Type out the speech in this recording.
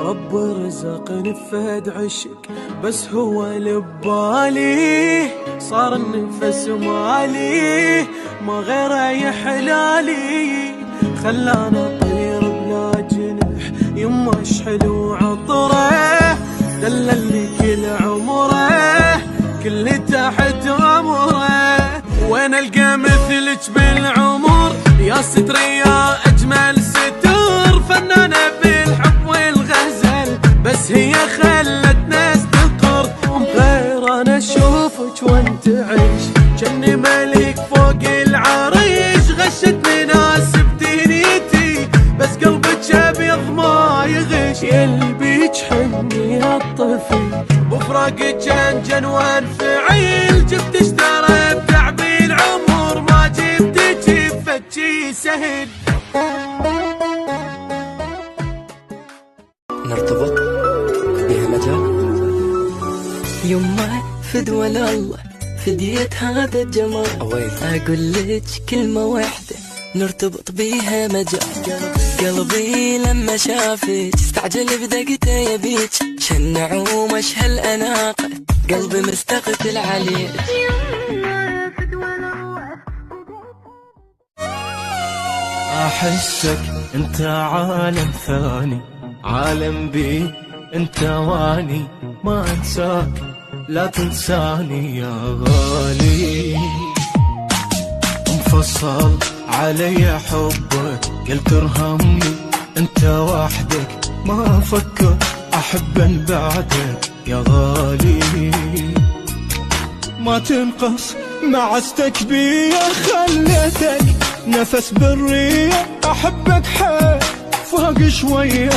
رب رزقني بفهد عشق بس هو اللي ببالي، صار النفس مالي ما غيره يحلالي، خلانا طير بلا جنح يما اش حلو عطره، دللني كل عمره كل تحت امره، وين القى مثلك بالعمر يا ستر يا اجمل ستر، فنانه بالحب والغزل بس هي خلت ناس تقر، غير انا اشوفك وانت عيش جني ملك فوق العريش، غشتني ناس بدنيتي بس قلبك ابيض ما يغش، يلبيك حني يا الطفل بفراقك جنجن وانفعيل، جبت اشترى بتعب العمر ما جبتك بفتشي سهل. نرتبط بها مجال يما فدوى الله فديت هذا الجمال، اقول لك كلمة واحدة نرتبط بيها مجال، قلبي لما شافك استعجل بدقته يبيك، شنعوم اشهل اناقه قلبي مستقتل عليك. احسك انت عالم ثاني، عالم بي انت واني، ما انساك لا تنساني يا غالي، مفصل علي حبك قلت ارهمني انت وحدك، ما افكر احب بعدك يا غالي، ما تنقص معزتك بيا خليتك نفس بالريح، احبك حيل فوق شويه